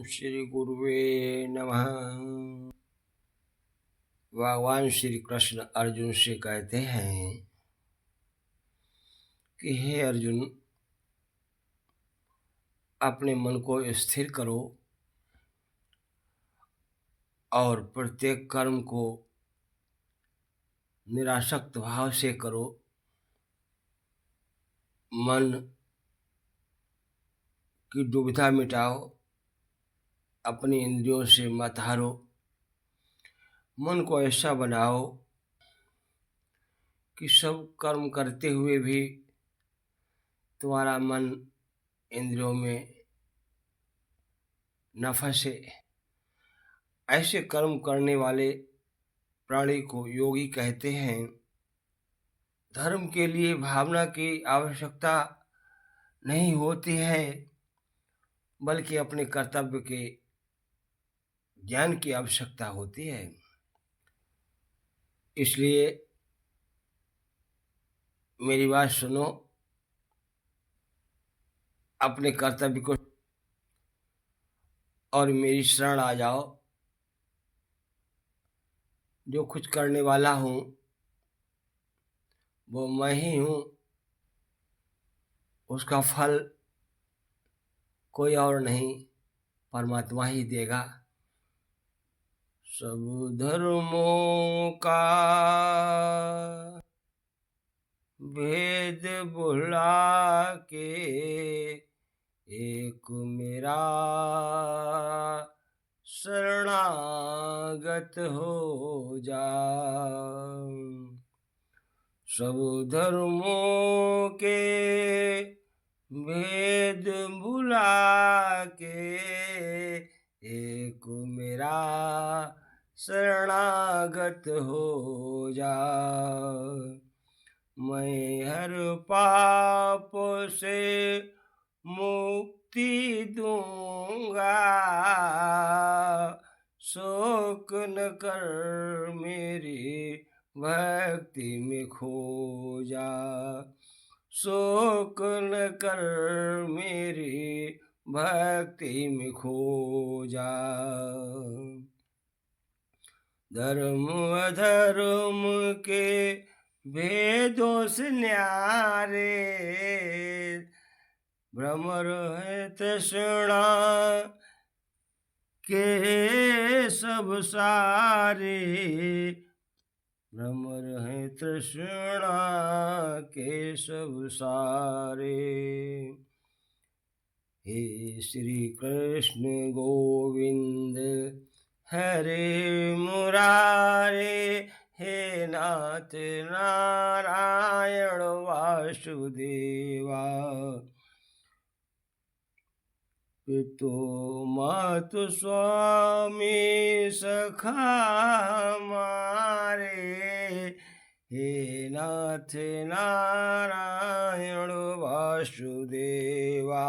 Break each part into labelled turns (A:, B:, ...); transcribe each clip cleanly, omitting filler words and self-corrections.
A: श्री गुरुवे नमः। भगवान श्री कृष्ण अर्जुन से कहते हैं कि हे अर्जुन, अपने मन को स्थिर करो और प्रत्येक कर्म को निरासक्त भाव से करो। मन की दुविधा मिटाओ, अपनी इंद्रियों से मत हारो। मन को ऐसा बनाओ कि सब कर्म करते हुए भी तुम्हारा मन इंद्रियों में न फंसे। ऐसे कर्म करने वाले प्राणी को योगी कहते हैं। धर्म के लिए भावना की आवश्यकता नहीं होती है, बल्कि अपने कर्तव्य के ज्ञान की आवश्यकता होती है। इसलिए मेरी बात सुनो, अपने कर्तव्य को और मेरी शरण आ जाओ। जो कुछ करने वाला हूँ वो मैं ही हूँ, उसका फल कोई और नहीं, परमात्मा ही देगा। सब धर्मों का भेद भुला के एक मेरा शरणागत हो जा। सब धर्मों के भेद भुला के एक मेरा शरणागत हो जा। मैं हर पाप से मुक्ति दूंगा, शोक न कर मेरी भक्ति में खो जा। शोक न कर मेरी भक्ति में खो जा। धर्म अधर्म के भेदों से न्यारे भ्रमर है तृष्णा के सब सारे। भ्रमर है तृष्णा के सब सारे। हे श्री कृष्ण गोविंद हरे मुरारे, हे नाथ नारायण वासुदेवा। पितु मातु स्वामी सखा हमारे, हे नाथ नारायण वासुदेवा।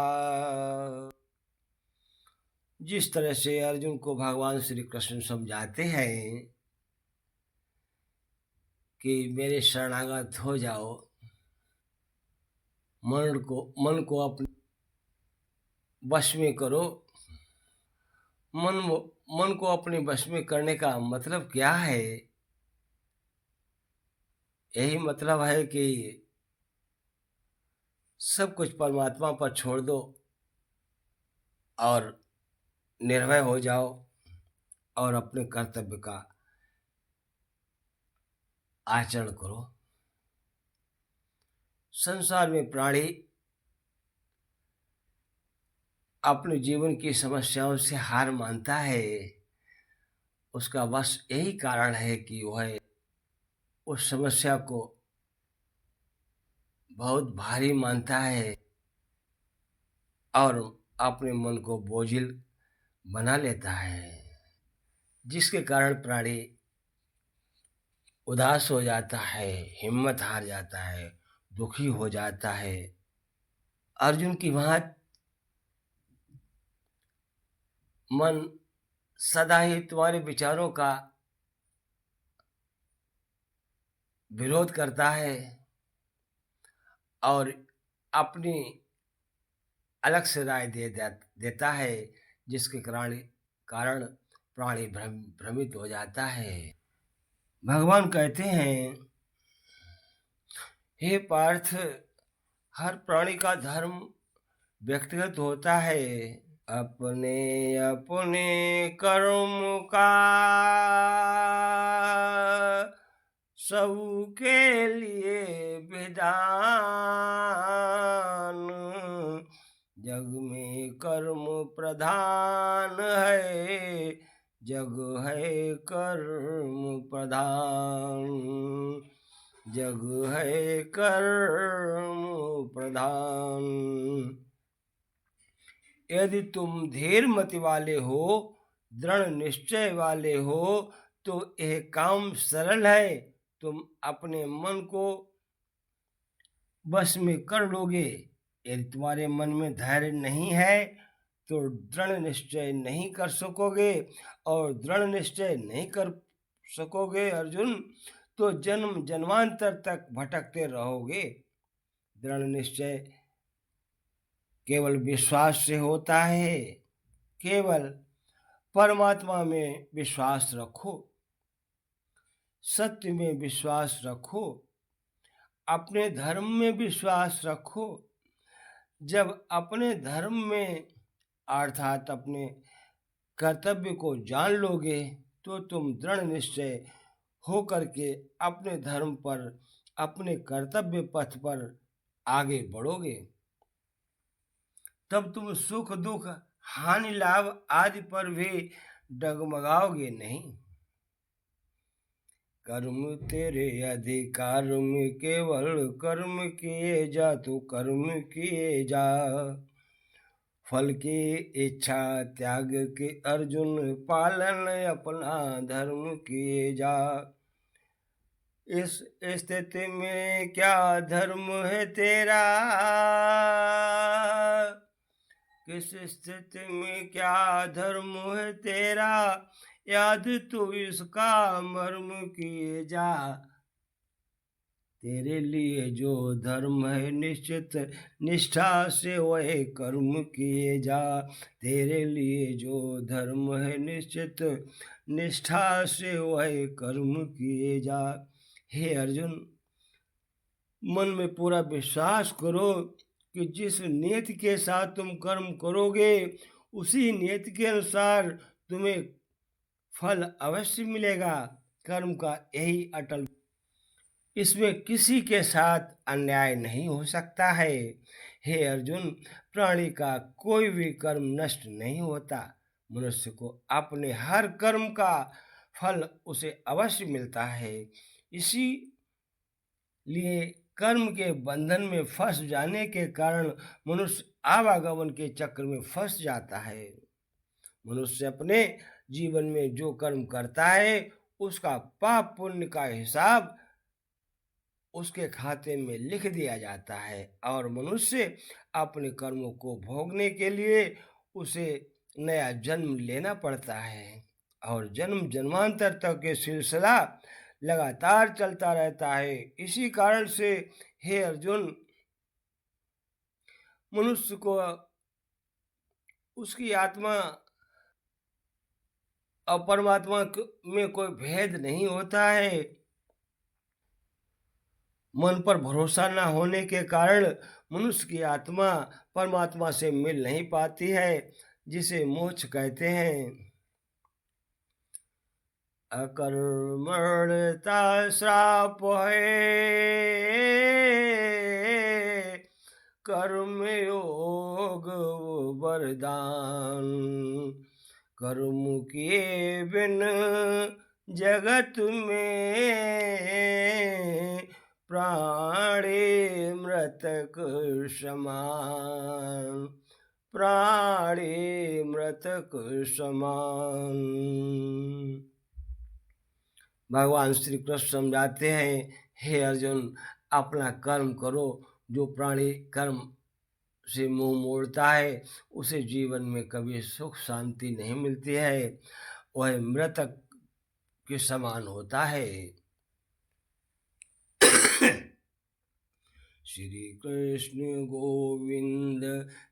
A: जिस तरह से अर्जुन को भगवान श्री कृष्ण समझाते हैं कि मेरे शरणागत हो जाओ, मन को अपने वश में करो। मन को अपने वश में करने का मतलब क्या है? यही मतलब है कि सब कुछ परमात्मा पर छोड़ दो और निर्भय हो जाओ और अपने कर्तव्य का आचरण करो। संसार में प्राणी अपने जीवन की समस्याओं से हार मानता है। उसका बस यही कारण है कि वह उस समस्या को बहुत भारी मानता है और अपने मन को बोझिल बना लेता है, जिसके कारण प्राणी उदास हो जाता है, हिम्मत हार जाता है, दुखी हो जाता है। अर्जुन की बात, मन सदा ही तुम्हारे विचारों का विरोध करता है और अपनी अलग से राय देता है, जिसके कारण प्राणी भ्रमित हो जाता है। भगवान कहते हैं, हे पार्थ, हर प्राणी का धर्म व्यक्तिगत होता है। अपने अपने कर्म का सबके लिए विधान, जग में कर्म प्रधान है, जग है कर्म प्रधान, जग है कर्म प्रधान। यदि तुम धीर मति वाले हो, दृढ़ निश्चय वाले हो, तो यह काम सरल है। तुम अपने मन को बस में कर लोगे। यदि तुम्हारे मन में धैर्य नहीं है तो दृढ़ निश्चय नहीं कर सकोगे, और दृढ़ निश्चय नहीं कर सकोगे अर्जुन, तो जन्म जन्मांतर तक भटकते रहोगे। दृढ़ निश्चय केवल विश्वास से होता है। केवल परमात्मा में विश्वास रखो, सत्य में विश्वास रखो, अपने धर्म में विश्वास रखो। जब अपने धर्म में अर्थात अपने कर्तव्य को जान लोगे, तो तुम दृढ़ निश्चय हो करके अपने धर्म पर, अपने कर्तव्य पथ पर आगे बढ़ोगे। तब तुम सुख दुख हानि लाभ आदि पर भी डगमगाओगे नहीं। कर्म तेरे अधिकार में, केवल कर्म किए जा, तू कर्म किए जा। फल की इच्छा त्याग के अर्जुन, पालन अपना धर्म किए जा। इस स्थिति में क्या धर्म है तेरा, किस स्थिति में क्या धर्म है तेरा, याद तू इसका मर्म किए जा। तेरे लिए जो धर्म है निश्चित निष्ठा से वह कर्म किए जा। तेरे लिए जो धर्म है निश्चित निष्ठा से वह कर्म किए जा। हे अर्जुन, मन में पूरा विश्वास करो कि जिस नियति के साथ तुम कर्म करोगे, उसी नियति के अनुसार तुम्हें फल अवश्य मिलेगा। कर्म का यही अटल, इसमें किसी के साथ अन्याय नहीं हो सकता है। हे अर्जुन, प्राणी का कोई भी कर्म नष्ट नहीं होता। मनुष्य को अपने हर कर्म का फल उसे अवश्य मिलता है। इसी लिए कर्म के बंधन में फंस जाने के कारण मनुष्य आवागमन के चक्र में फंस जाता है। मनुष्य अपने जीवन में जो कर्म करता है, उसका पाप पुण्य का हिसाब उसके खाते में लिख दिया जाता है, और मनुष्य अपने कर्मों को भोगने के लिए उसे नया जन्म लेना पड़ता है, और जन्म जन्मांतर तक के सिलसिला लगातार चलता रहता है। इसी कारण से हे अर्जुन, मनुष्य को उसकी आत्मा और परमात्मा में कोई भेद नहीं होता है। मन पर भरोसा न होने के कारण मनुष्य की आत्मा परमात्मा से मिल नहीं पाती है, जिसे मोक्ष कहते हैं। अकर्मण्यता श्राप है, कर्मयोग वरदान। कर्म किए बिन जगत में, प्राणी मृतक समान, प्राणी मृतक समान। भगवान श्री कृष्ण समझाते हैं, हे अर्जुन, अपना कर्म करो। जो प्राणी कर्म से मुंह मोड़ता है, उसे जीवन में कभी सुख शांति नहीं मिलती है, वह मृतक के समान होता है। श्री कृष्ण गोविंद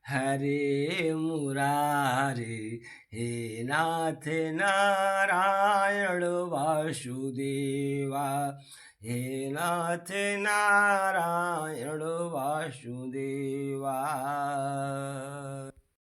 A: हरे मुरारे, हे नाथ नारायण वासुदेवा, हे नाथ नारायण वासुदेवा।